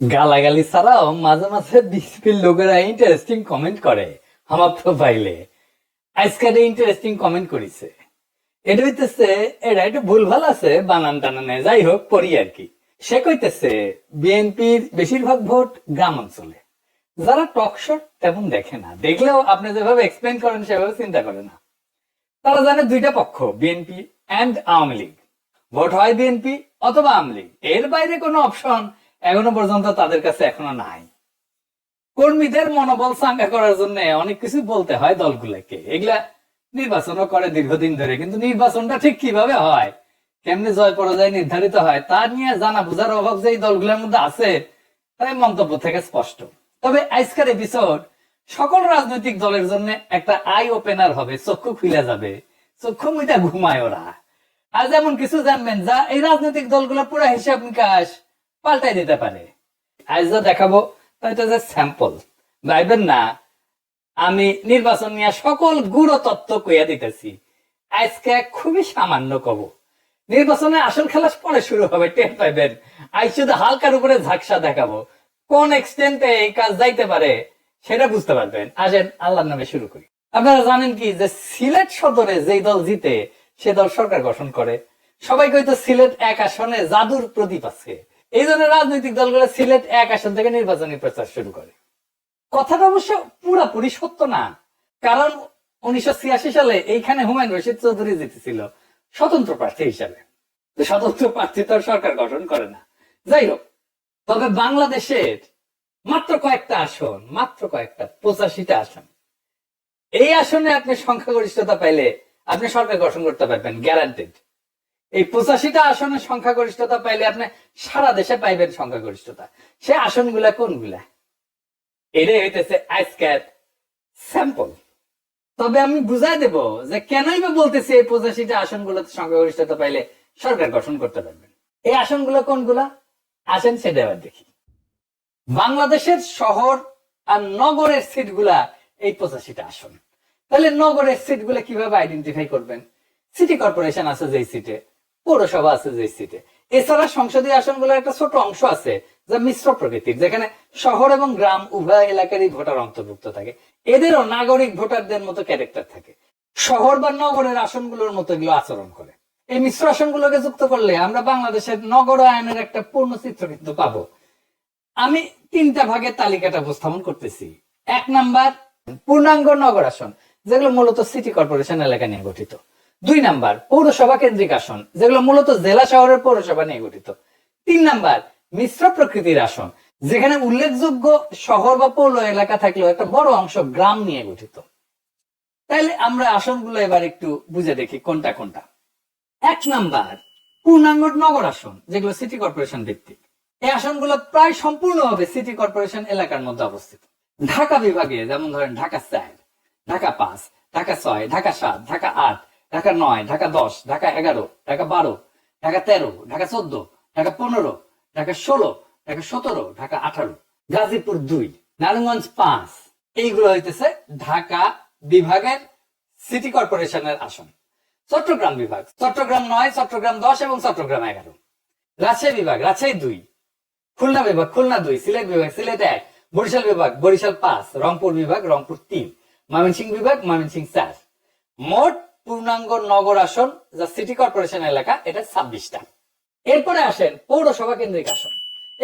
গালাগালি ছাড়াও মাঝে মাঝে বিসিবির লোকেরা ইন্টারেস্টিং কমেন্ট করে আমার প্রোফাইলে। আজকাল ইন্টারেস্টিং কমেন্ট করেছে, এটা হইতেছে এটা একটু ভুলভাল আছে বানান টানানে, যাই হোক পড়ি আর কি। সে কইতেছে বিএনপির বেশিরভাগ ভোট গ্রাম অঞ্চলে, যারা টক শো তেমন দেখে না, দেখলেও আপনি যেভাবে এক্সপ্লেন করেন সেভাবে চিন্তা করে না। তারা জানে দুইটা পক্ষ, BNP and Awami League, vote হয় বিএনপি অথবা আওয়ামী লীগ, এর বাইরে কোনো অপশন এখনো পর্যন্ত তাদের কাছে এখনো নাই। কর্মীদের মনোবল চাঙ্গা করার জন্য অনেক কিছু বলতে হয় দলগুলোকে, এগুলা নির্বাচনও করে দীর্ঘদিন ধরে, কিন্তু নির্বাচনটা ঠিক কিভাবে হয়, কেমনি জয় পরাজয় নির্ধারিত হয় তা নিয়ে জানা বোঝার অভাব যে এই দলগুলোর মধ্যে আছে, তাই মন্তব্য থেকে স্পষ্ট। তবে আজকের এপিসোড সকল রাজনৈতিক দলের জন্য একটা আই ওপেনার হবে, চক্ষু খুলে যাবে, চক্ষু মুইটা ঘুমায় ওরা। আজ এমন কিছু জানবেন যা এই রাজনৈতিক দলগুলো পুরো হিসাব নিকাশ পাল্টাই দিতে পারে। আজ যা দেখাবো এটা যে স্যাম্পল, ভাইবেন না আমি নির্বাচন নিয়ে সকল গুড় তত্ত্ব কইয়া দিতেছি। আজকে খুবই সামান্য কব, নির্বাচনে আসল খেলা পরে শুরু হবে, টের পাইবেন। আজ শুধু হালকার উপরে ঝাকসা দেখাবো, কোন এক্সটেন্টে এই কাজ যাইতে পারে সেটা বুঝতে পারবেন। আসেন আল্লাহর নামে শুরু করি। আপনারা জানেন কি যে সিলেট সদরে যেই দল জিতে সে দল সরকার গঠন করে। সবাই কইতো সিলেট এক আসনে জাদুর প্রদীপ আছে, এই জন্য রাজনৈতিক দলগুলো সিলেট এক আসন থেকে নির্বাচনী প্রচার শুরু করে। কথাটা অবশ্য পুরাপুরি সত্য না, কারণ 1986 সালে এইখানে হুমায়ুন রশিদ চৌধুরী জিতেছিল স্বতন্ত্র প্রার্থী হিসাবে। স্বতন্ত্র প্রার্থী তো সরকার গঠন করে না। যাই হোক, তবে বাংলাদেশের মাত্র কয়েকটা আসন, মাত্র কয়েকটা 85টা আসন, এই আসনে আপনি সংখ্যাগরিষ্ঠতা পাইলে আপনি সরকার গঠন করতে পারবেন, গ্যারান্টেড। এই 85টা আসনের সংখ্যাগরিষ্ঠতা পাইলে আপনি সারা দেশে পাইবেন সংখ্যাগরিষ্ঠতা। সে আসনগুলা কোনগুলা, এটাই হইতেছে আজকের স্যাম্পল। তবে আমি বুঝাই দেব যে কেনই বা বলতেছি এই 85টা আসনগুলোতে সংখ্যাগরিষ্ঠতা পাইলে সরকার গঠন করতে পারবেন। এই আসনগুলো কোনগুলা আসেন সেটা এবার দেখি। বাংলাদেশের শহর আর নগরের সিটগুলা এই 85টা আসন। তাহলে নগরের সিটগুলা কিভাবে আইডেন্টিফাই করবেন? সিটি কর্পোরেশন আছে যেই সিটে, পৌরসভা আছে যেই সিটে, এছাড়া সংসদীয় আসনগুলোর একটা ছোট অংশ আছে যা মিশ্র প্রকৃতির, যেখানে শহর এবং গ্রাম উভয় এলাকারই ভোটার অন্তর্ভুক্ত থাকে। এদেরও নাগরিক ভোটারদের মতো ক্যারেক্টার থাকে, শহর বা নগরের আসনগুলোর মতো এগুলো আচরণ করে। এই মিশ্র আসনগুলোকে যুক্ত করলে আমরা বাংলাদেশের নগরায়নের একটা পূর্ণ চিত্র কিন্তু পাবো। আমি তিনটা ভাগে তালিকাটা উপস্থাপন করতেছি। 1 নাম্বার পূর্ণাঙ্গ নগর আসন, যেগুলো মূলত সিটি কর্পোরেশন এলাকা নিয়ে গঠিত। 2 নাম্বার পৌরসভা কেন্দ্রিক আসন, যেগুলো মূলত জেলা শহরের পৌরসভা নিয়ে গঠিত। 3 নাম্বার মিশ্র প্রকৃতির আসন, যেখানে উল্লেখযোগ্য শহর বা পৌর এলাকা থাকলেও একটা বড় অংশ গ্রাম নিয়ে গঠিত। তাইলে আমরা আসনগুলো এবার একটু বুঝে দেখি কোনটা কোনটা। 1 নাম্বার পূর্ণাঙ্গ নগর আসন, যেগুলো সিটি কর্পোরেশন ভিত্তিক। এই আসনগুলো প্রায় সম্পূর্ণভাবে সিটি কর্পোরেশন এলাকার মধ্যে অবস্থিত। ঢাকা বিভাগে যেমন ধরেন ঢাকা 4, ঢাকা 5, ঢাকা 6, ঢাকা 7, ঢাকা 8, ঢাকা 9, ঢাকা 10, ঢাকা 11, ঢাকা 12, ঢাকা 13, ঢাকা 14, ঢাকা 15, ঢাকা 16, ঢাকা 17, ঢাকা 18, গাজীপুর 2, নারায়ণগঞ্জ 5। এইগুলো হইতেছে ঢাকা বিভাগের সিটি কর্পোরেশনের আসন। চট্টগ্রাম বিভাগ, চট্টগ্রাম 9, চট্টগ্রাম 10 এবং চট্টগ্রাম 11। রাজশাহী বিভাগ, রাজশাহী 2, খুলনা বিভাগ, খুলনা 2, সিলেট বিভাগ, সিলেট 1, বরিশাল বিভাগ, বরিশাল 5, রংপুর বিভাগ, রংপুর 3, ময়মনসিংহ বিভাগ, ময়মনসিংহ 4। মোট পূর্ণাঙ্গ নগর আসন যা সিটি কর্পোরেশন এলাকা, এটা 26টা। এরপরে আসেন পৌরসভা কেন্দ্রিক আসন,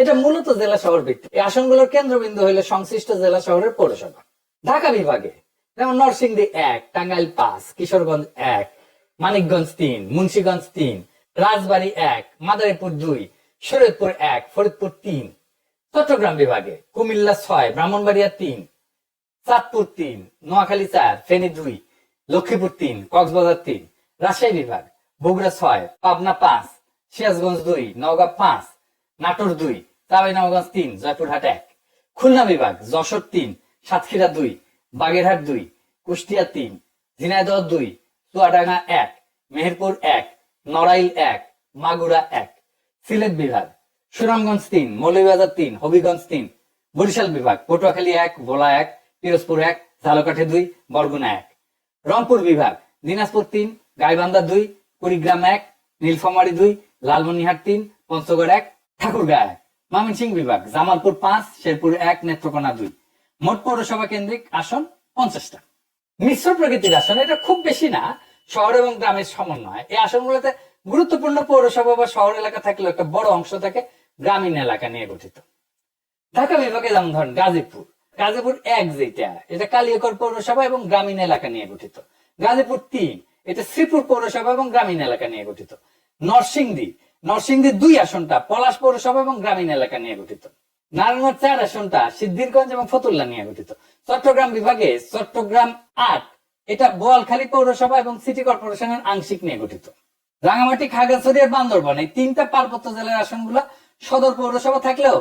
এটা মূলত জেলা শহর ভিত্তিক। এই আসনগুলোর কেন্দ্রবিন্দু হইলে সংশ্লিষ্ট জেলা শহরের পৌরসভা। ঢাকা বিভাগে যেমন নরসিংদী 1, টাঙ্গাইল 5, কিশোরগঞ্জ 1, মানিকগঞ্জ 3, মুন্সিগঞ্জ 3, রাজবাড়ী 1, মাদারীপুর 2, শরীয়তপুর 1, ফরিদপুর 3। চট্টগ্রাম বিভাগে কুমিল্লা 6, ব্রাহ্মণবাড়িয়া 3, চাঁদপুর 3, নোয়াখালী 4, ফেনী 2, লক্ষ্মীপুর 3, কক্সবাজার 3। রাজশাহী বিভাগ বগুড়া 6, পাবনা 5, সিরাজগঞ্জ 2, নওগাঁ 5, নাটোর 2, চাঁপাইনবাবগঞ্জ 3, জয়পুরহাট 1। খুলনা বিভাগ যশোর 3, সাতক্ষীরা 2, বাগেরহাট 2, কুষ্টিয়া 3, ঝিনাইদহ 2, চুয়াডাঙ্গা 1, মেহেরপুর 1, নড়াইল 1, মাগুরা 1। সিলেট বিভাগ সুনামগঞ্জ 3, মৌলভীবাজার 3, হবিগঞ্জ 3। বরিশাল বিভাগ পটুয়াখালী 1, ভোলা 1, পিরোজপুর 1, ঝালকাঠি 2, বরগুনা 1। রংপুর বিভাগ দিনাজপুর 3, গাইবান্ধা 2, কুড়িগ্রাম 1, নীলফামারী 2, লালমনিরহাট 3, পঞ্চগড় 1, ঠাকুরগাঁও 1, ময়মনসিংহ বিভাগ জামালপুর 5, শেরপুর 1, নেত্রকোনা 2। মোট পৌরসভা কেন্দ্রিক আসন 50টা। মিশ্র প্রকৃতির আসন, এটা খুব বেশি না, শহর এবং গ্রামের সমন্বয়। এই আসনগুলোতে গুরুত্বপূর্ণ পৌরসভা বা শহর এলাকা থাকলেও একটা বড় অংশ থাকে গ্রামীণ এলাকা নিয়ে গঠিত। ঢাকা বিভাগে যেমন ধরেন গাজীপুর 1 যেটা, এটা কালিয়াকৈর পৌরসভা এবং গ্রামীণ এলাকা নিয়ে গঠিত। গাজীপুর 3, এটা শ্রীপুর পৌরসভা এবং গ্রামীণ এলাকা নিয়ে গঠিত। নরসিংদী 2 আসনটা পলাশ পৌরসভা এবং গ্রামীণ এলাকা নিয়ে গঠিত। নারায়ণগঞ্জ 4 আসনটা সিদ্ধিরগঞ্জ এবং ফতুল্লা নিয়ে গঠিত। চট্টগ্রাম বিভাগে চট্টগ্রাম 8, এটা বোয়ালখালী পৌরসভা এবং সিটি কর্পোরেশনের আংশিক নিয়ে গঠিত। রাঙামাটি, খাগড়াছড়ি আর বান্দরবান এই 3টা পার্বত্য জেলার আসনগুলো সদর পৌরসভা থাকলেও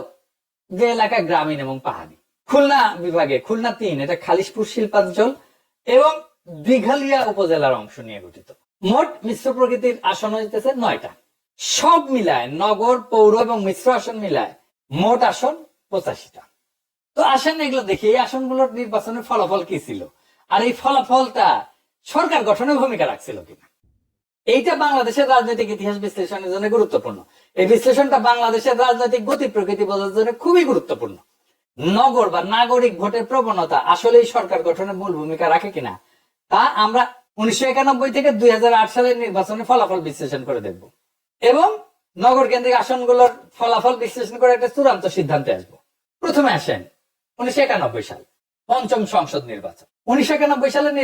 যে এলাকা গ্রামীণ এবং পাহাড়ি। খুলনা বিভাগে খুলনা 3, এটা খালিশপুর শিল্পাঞ্চল এবং দিঘালিয়া উপজেলার অংশ নিয়ে গঠিত। মোট মিশ্র প্রকৃতির আসন হইতেছে 9টা। সব মিলায় নগর, পৌর এবং মিশ্র আসন মিলায় মোট আসন 85টা। তো আসেন এগুলো দেখি, এই আসনগুলোর নির্বাচনের ফলাফল কি ছিল, আর এই ফলাফলটা সরকার গঠনে ভূমিকা রাখছিল কিনা। এইটা বাংলাদেশের রাজনৈতিক ইতিহাস বিশ্লেষণের জন্য গুরুত্বপূর্ণ। এই বিশ্লেষণটা বাংলাদেশের রাজনৈতিক গতি প্রকৃতি বোঝার জন্য খুবই গুরুত্বপূর্ণ। নগর বা নাগরিক ভোটের প্রবণতা আসলেই সরকার গঠনে মূল ভূমিকা রাখে কিনা তা আমরা 1991 থেকে 2008 সালের নির্বাচনের ফলাফল বিশ্লেষণ করে দেখব এবং নগর কেন্দ্রিক আসনগুলোর ফলাফল বিশ্লেষণ করে একটা চূড়ান্ত সিদ্ধান্তে আসবো। প্রথমে আসেন 1991 সাল, 5ম সংসদ নির্বাচন। 1991 সালের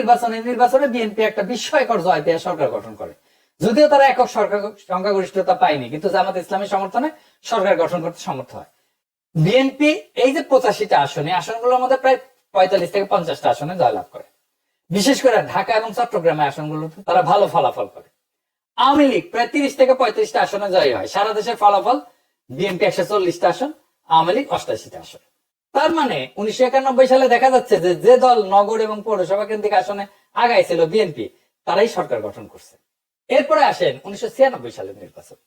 নির্বাচনে বিএনপি একটা বিস্ময়কর জয় পেয়ে সরকার গঠন করে। যদিও তারা একক সরকার সংখ্যাগরিষ্ঠতা পায়নি, কিন্তু জামাত ইসলামের সমর্থনে সরকার গঠন করতে সমর্থ হয়। বিএনপি এই যে 85টা আসনে, আসনগুলোর মধ্যে প্রায় 45 থেকে 50টা আসনে জয়লাভ করে। বিশেষ করে ঢাকা এবং চট্টগ্রামে আসনগুলোতে তারা ভালো ফলাফল করে। আওয়ামী লীগ প্রায় 30 থেকে 35টা আসনে জয়ী হয়। সারা দেশের ফলাফল বিএনপি 140টা আসন, আওয়ামী লীগ 88টা আসন। তার মানে 1991 সালে দেখা যাচ্ছে যে দল নগর এবং পৌরসভা কেন্দ্রিক আসনে আগাইছিল বিএনপি, তারাই সরকার গঠন করছে। এরপরে আসেন 1996 সালের নির্বাচন।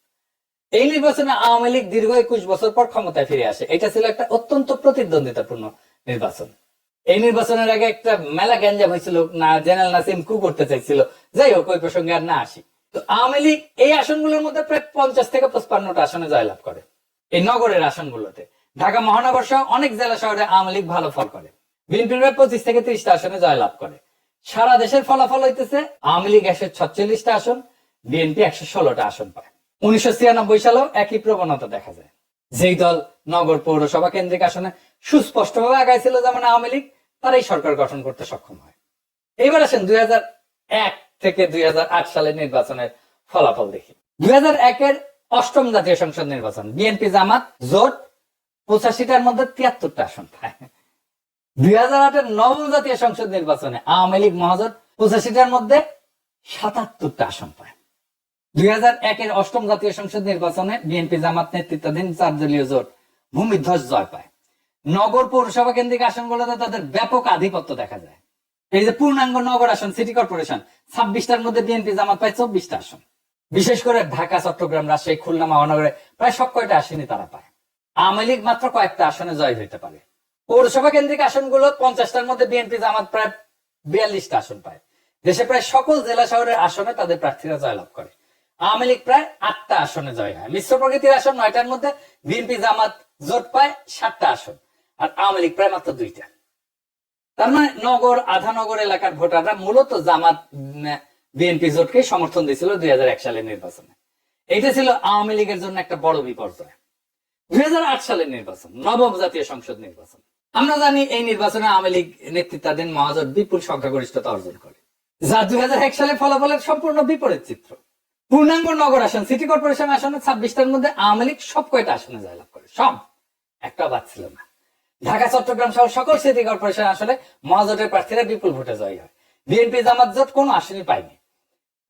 এই নির্বাচনে আওয়ামী লীগ দীর্ঘ 21 বছর পর ক্ষমতায় ফিরে আসে। এটা ছিল একটা অত্যন্ত প্রতিদ্বন্দ্বিতাপূর্ণ নির্বাচন। এই নির্বাচনের আগে একটা মেলা গ্যাঞ্জাম হয়েছিল, না জেনারেল নাসিম কু করতে চাইছিল। যাই হোক, ওই প্রসঙ্গে আর না আসি। তো আওয়ামী লীগ এই আসনগুলোর মধ্যে প্রায় 50 থেকে 55টা আসনে জয়লাভ করে। এই নগরের আসনগুলোতে ঢাকা মহানগর সহ অনেক জেলা শহরে আওয়ামী লীগ ভালো ফল করে। বিএনপি প্রায় 25 থেকে 30টা আসনে জয়লাভ করে। সারা দেশের ফলাফল হইতেছে আওয়ামী লীগ 146টা আসন, বিএনপি 116টা আসন পায়। 1996 সালেও একই প্রবণতা দেখা যায়। যেই দল নগর পৌরসভা কেন্দ্রিক আসনে সুস্পষ্টভাবে আগাইছিল যেমন আওয়ামী লীগ, তারাই সরকার গঠন করতে সক্ষম হয়। এইবার আসেন 2001 থেকে 2008 সালের নির্বাচনের ফলাফল দেখি। 2001-এর 8ম জাতীয় সংসদ নির্বাচন, বিএনপি জামাত জোট 85টার মধ্যে 73টা আসন পায়। 2008-এর 9ম জাতীয় সংসদ নির্বাচনে আওয়ামী লীগ মহাজোট 85টার মধ্যে 77টা আসন পায়। 2001-এর 8ম জাতীয় সংসদ নির্বাচনে বিএনপি জামাত নেতৃত্বাধীন 4 দলীয় জোট ভূমিধ্বস জয় পায়। নগর পৌরসভা কেন্দ্রিক আসনগুলোতে তাদের ব্যাপক আধিপত্য দেখা যায়। এই যে পূর্ণাঙ্গ নগর আসন, সিটি কর্পোরেশন 26টার মধ্যে বিএনপি জামাত পায় 24টা আসন। বিশেষ করে ঢাকা, চট্টগ্রাম, রাজশাহী, খুলনা মহানগরে প্রায় সব কয়টা আসনই তারা পায়। আওয়ামী লীগ মাত্র কয়েকটা আসনে জয় হইতে পারে। পৌরসভা কেন্দ্রিক আসনগুলো 50টার মধ্যে বিএনপি জামাত প্রায় 42টা আসন পায়। দেশে প্রায় সকল জেলা শহরের আসনে তাদের প্রার্থীরা জয়লাভ করে। আওয়ামী লীগ প্রায় 8টা আসনে জয় হয়। মিশ্র প্রকৃতির আসন 9টার মধ্যে বিএনপি জামাত জোট পায় 7টা আসন, আর আওয়ামী লীগ প্রায় মাত্র 2টা। তার মানে নগর, আধা নগর এলাকার ভোটাররা মূলত জামাত বিএনপি জোটকে সমর্থন দিয়েছিল 2001 সালের নির্বাচনে। এইটা ছিল আওয়ামী লীগের জন্য একটা বড় বিপর্যয়। 2008 সালের নির্বাচন, 9ম জাতীয় সংসদ নির্বাচন। আমরা জানি এই নির্বাচনে আওয়ামী লীগ নেতৃত্বাধীন মহাজোট বিপুল সংখ্যাগরিষ্ঠতা অর্জন করে, যা 2001 সালের ফলাফলের সম্পূর্ণ বিপরীত চিত্র। পূর্ণাঙ্গ নগর আসন, সিটি কর্পোরেশন আসনে 26টার মধ্যে আওয়ামী লীগ সব কয়টা আসনে জয়লাভ করে, সব, একটা বাদ ছিল না। ঢাকা, চট্টগ্রাম সহ সকল সিটি কর্পোরেশন আসলে মহাজোটের প্রার্থীরা বিপুল ভোটে জয়ী হয়। বিএনপি জামাত জোট কোনো আসনই পায়নি।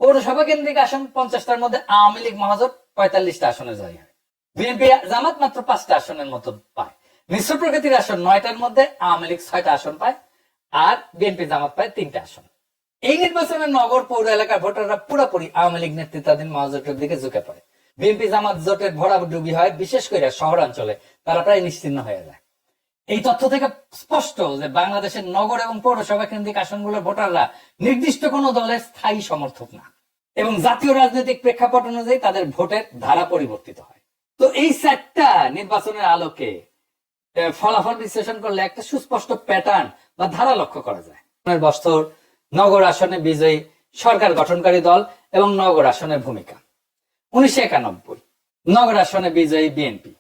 পৌরসভা কেন্দ্রিক আসন 50টার মধ্যে আওয়ামী লীগ মহাজোট 45টা আসনে জয়ী হয়। বিএনপি জামাত মাত্র 5টা আসনের মতো পায়। মিশ্র প্রকৃতির আসন 9টার মধ্যে আওয়ামী লীগ 6টা আসন পায়, আর বিএনপি জামাত পায় 3টা আসন। এই নির্বাচনে নগর পৌর এলাকার ভোটাররা পুরোপুরি আওয়ামী লীগ নেতৃত্বাধীন মহাজোটের দিকে ঝুঁকে পড়ে। বিএনপি জামাত জোটের ভরাডুবি হয়, বিশেষ করে শহরাঞ্চলে তারা প্রায় নিশ্চিহ্ন হয়ে যায়। এই তথ্য থেকে স্পষ্ট যে বাংলাদেশের নগর এবং পৌরসভা কেন্দ্রিক আসনগুলোর ভোটাররা নির্দিষ্ট কোনো দলের স্থায়ী সমর্থক না, এবং জাতীয় রাজনৈতিক প্রেক্ষাপট অনুযায়ী তাদের ভোটের ধারা পরিবর্তিত হয়। তো এই চারটা নির্বাচনের আলোকে ফলাফল বিশ্লেষণ করলে একটা সুস্পষ্ট প্যাটার্ন বা ধারা লক্ষ্য করা যায়। বছর নগর আসনে বিজয়ী সরকার গঠনকারী দল এবং নগর আসনের ভূমিকা। 1991 নগর আসনে বিজয়ী বিএনপি,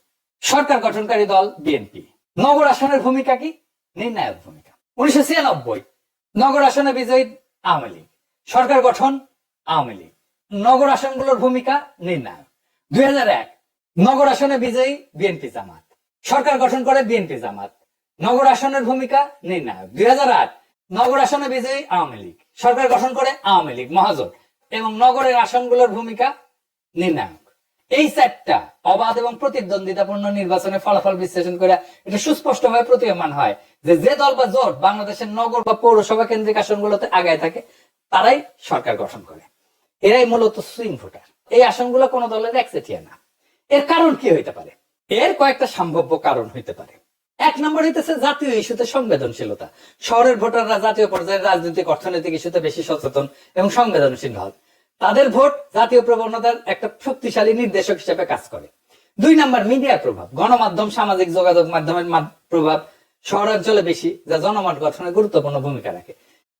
সরকার গঠনকারী দল বিএনপি। নগর আসনের ভূমিকা কি? নির্ণায়ক ভূমিকা। 1996 নগর আসনে বিজয়ী আওয়ামী লীগ, সরকার গঠন আওয়ামী লীগ, নগর আসনগুলোর ভূমিকা নির্ণায়ক। 2001 নগর আসনে বিজয়ী বিএনপি জামাত, সরকার গঠন করে বিএনপি জামাত, নগর আসনের ভূমিকা নির্ণায়ক। 2008 নগর আসনে বিজয়ী আওয়ামী লীগ, সরকার গঠন করে আওয়ামী লীগ মহাজোট এবং নগরের আসনগুলোর ভূমিকা নির্ণায়ক। এই চারটা অবাধ এবং প্রতিদ্বন্দ্বিতাপূর্ণ নির্বাচনে ফলাফল বিশ্লেষণ করে এটা সুস্পষ্টভাবে প্রতীয়মান হয় যে দল বা জোট বাংলাদেশের নগর বা পৌরসভা কেন্দ্রিক আসনগুলোতে আগায় থাকে তারাই সরকার গঠন করে। এরাই মূলত সুইং ভোটার। এই আসনগুলো কোনো দলের একচেটিয়া না। এর কারণ কি হইতে পারে? এর কয়েকটা সম্ভাব্য কারণ হইতে পারে। এক নম্বর হইতেছে জাতীয় ইস্যুতে সংবেদনশীলতা। শহরের ভোটাররা জাতীয় পর্যায়ে রাজনৈতিক অর্থনৈতিক ইস্যুতে বেশি সচেতন এবং সংবেদনশীল হয়। তাদের ভোট জাতীয় প্রবণতার একটা শক্তিশালী নির্দেশক হিসেবে কাজ করে। 2 নম্বর মিডিয়ার প্রভাব। গণমাধ্যম, সামাজিক যোগাযোগ মাধ্যমের প্রভাব শহরাঞ্চলে বেশি, যা জনমত গঠনে গুরুত্বপূর্ণ ভূমিকা রাখে।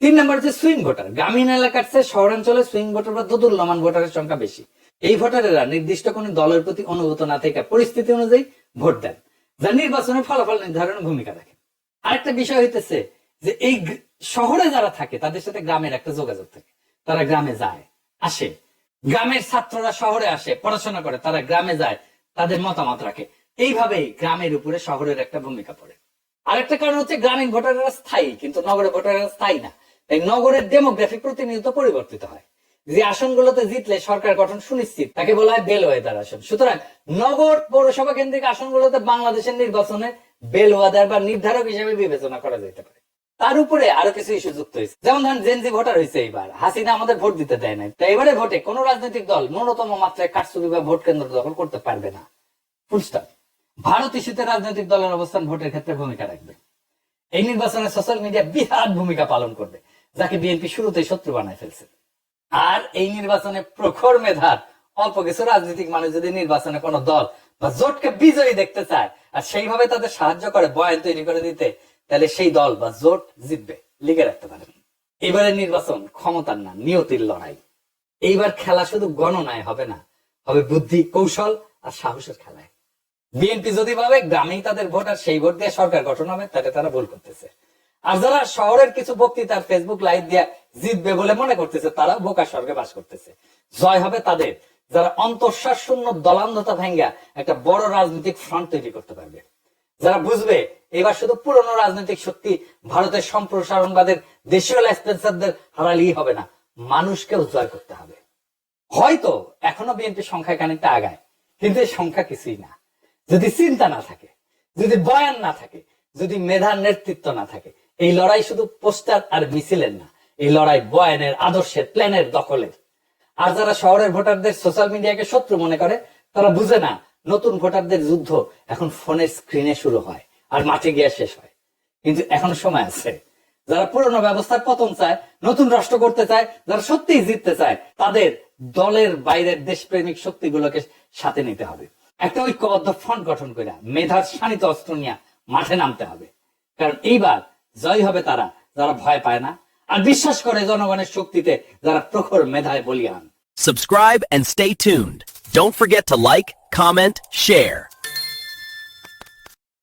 3 নম্বর হচ্ছে সুইং ভোটার। গ্রামীণ এলাকার চেয়ে শহরাঞ্চলে সুইং ভোটার বা দোদুল্যমান ভোটারের সংখ্যা বেশি। এই ভোটারেরা নির্দিষ্ট কোন দলের প্রতি অনুভূত না থেকে পরিস্থিতি অনুযায়ী ভোট দেন, যা নির্বাচনের ফলাফল নির্ধারণে ভূমিকা রাখে। আরেকটা বিষয় হইতেছে যে এই শহরে যারা থাকে তাদের সাথে গ্রামের একটা যোগাযোগ থাকে। তারা গ্রামে যায় আসে, গ্রামের ছাত্ররা শহরে আসে পড়াশোনা করে, তারা গ্রামে যায়, তাদের মতামত রাখে। এইভাবেই গ্রামের উপরে শহরের একটা ভূমিকা পড়ে। আরেকটা কারণ হচ্ছে গ্রামীণ ভোটাররা স্থায়ী, কিন্তু নগরের ভোটাররা স্থায়ী না। তাই নগরের ডেমোগ্রাফি প্রতিনিয়ত পরিবর্তিত হয়। যে আসনগুলোতে জিতলে সরকার গঠন সুনিশ্চিত তাকে বলা হয় বেলওয়েদার আসন। সুতরাং নগর পৌরসভা কেন্দ্রিক আসনগুলোতে বাংলাদেশের নির্বাচনে বেলওয়েদার বা নির্ধারক হিসেবে বিবেচনা করা যেতে পারে। তার উপরে আরো কিছু ইস্যু যুক্ত হয়েছে, যেমন ধরেন জেনজি ভোটার হয়েছে। এইবার হাসিনা আমাদের ভোট দিতে দেয় নাই, তাই এবারে ভোটে কোন রাজনৈতিক দল ন্যূনতম মাত্রায় কারচুপি বা ভোট কেন্দ্র দখল করতে পারবে না। ফুলস্টপ। ভারত ইস্যুতে রাজনৈতিক দলের অবস্থান ভোটের ক্ষেত্রে ভূমিকা রাখবে। এই নির্বাচনে সোশ্যাল মিডিয়া বিরাট ভূমিকা পালন করবে, যাকে বিএনপি শুরুতেই শত্রু বানায় ফেলছে। আর এই নির্বাচনে প্রখর মেধার অল্প কিছু রাজনৈতিক মানুষ যদি নির্বাচনে কোন দল বা জোটকে বিজয়ী দেখতে চায় আর সেইভাবে তাদের সাহায্য করে বয়ান তৈরি করে দিতে, তাহলে সেই দল বা জোট জিতবে। লিখে রাখতে পারেন, এবারের নির্বাচন ক্ষমতার না, নিয়তির লড়াই। এইবার খেলা শুধু গণনায় হবে না, হবে বুদ্ধি, কৌশল আর সাহসের খেলায়। বিএনপি যদি ভাবে গ্রামেই তাদের ভোট আর সেই ভোট দিয়ে সরকার গঠন হবে, তাহলে তারা ভুল করতেছে। আর যারা শহরের কিছু বক্তৃতার ফেসবুক লাইভ দিয়ে জিতবে বলে মনে করতেছে, তারা বোকা স্বর্গে বাস করতেছে। জয় হবে তাদের যারা অন্তঃশ্বাস শূন্য দলান্ধতা ভেঙ্গা একটা বড় রাজনৈতিক ফ্রন্ট তৈরি করতে পারবে, যারা বুঝবে এবার শুধু পুরনো রাজনৈতিক শক্তি ভারতের সম্প্রসারণবাদের দেশীয় লেসপেন্সারদের হারালেই হবে না, মানুষকেও জয় করতে হবে। হয়তো এখনো বিএনপি সংখ্যায় খানিকটা আগায়, কিন্তু এই সংখ্যা কিছুই না। যদি চিন্তা না থাকে, যদি বয়ান না থাকে, যদি মেধার নেতৃত্ব না থাকে, এই লড়াই শুধু পোস্টার আর মিছিলের না, এই লড়াই বয়ানের, আদর্শের, প্ল্যানের, দখলের। আর যারা শহরের ভোটারদের সোশ্যাল মিডিয়াকে শত্রু মনে করে, তারা বুঝে না নতুন ভোটারদের যুদ্ধ এখন ফোনের স্ক্রিনে শুরু হয় আর মাঠে গিয়ে শেষ হয়। কিন্তু এখনো সময় আছে। যারা পুরনো ব্যবস্থার পতন চায়, নতুন রাষ্ট্র করতে চায়, যারা সত্যিই জিততে চায়, তাদের দলের বাইরের দেশপ্রেমিক শক্তিগুলোকে সাথে নিতে হবে। একটা ঐক্যবদ্ধ ফ্রন্ট গঠন করে মেধার শানিত অস্ত্র নিয়ে মাঠে নামতে হবে। কারণ এইবার জয় হবে তারা যারা ভয় পায় না আর বিশ্বাস করে জনগণের শক্তিতে, যারা প্রখর মেধায় বলিয়ান। Subscribe and stay tuned. Don't forget to like, comment, share.